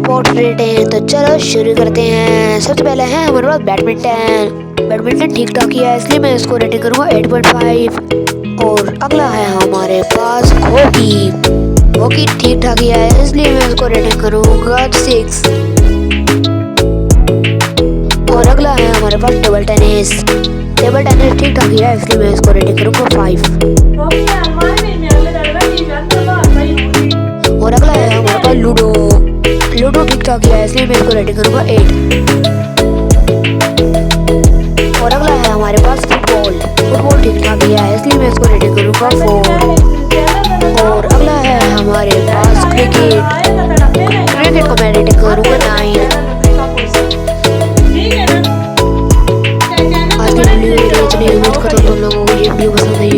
Sports rate है तो चलो शुरू करते हैं। सबसे पहले है हमारे पास बैडमिंटन ठीक ठाक ही है इसलिए मैं इसको रेटिंग करूँगा 8.5। और अगला है हमारे पास हॉकी ठीक ठाक ही है इसलिए मैं इसको रेटिंग करूँगा 6। और अगला है हमारे पास टेबल टेनिस ठीक ठाक ही है इसलिए मैं इसको रेटिंग करूँगा 5। और अगला है हमारे पास लूडो ठीक ठाक ही है इसलिए मैं इसको रेटिंग करूँगा 8। और अगला है हमारे पास फुटबॉल ठीक ठाक ही है इसलिए मैं इसको रेटिंग करूँगा 4। और अगला है हमारे पास क्रिकेट को मैं रेटिंग करूँगा 9। आज की वीडियो इतनी उम्मीद करता हूँ तुम लोगों को ये वीडियो पसंद आई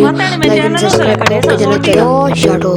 लाइक एंड सब्सक्राइब करो चलो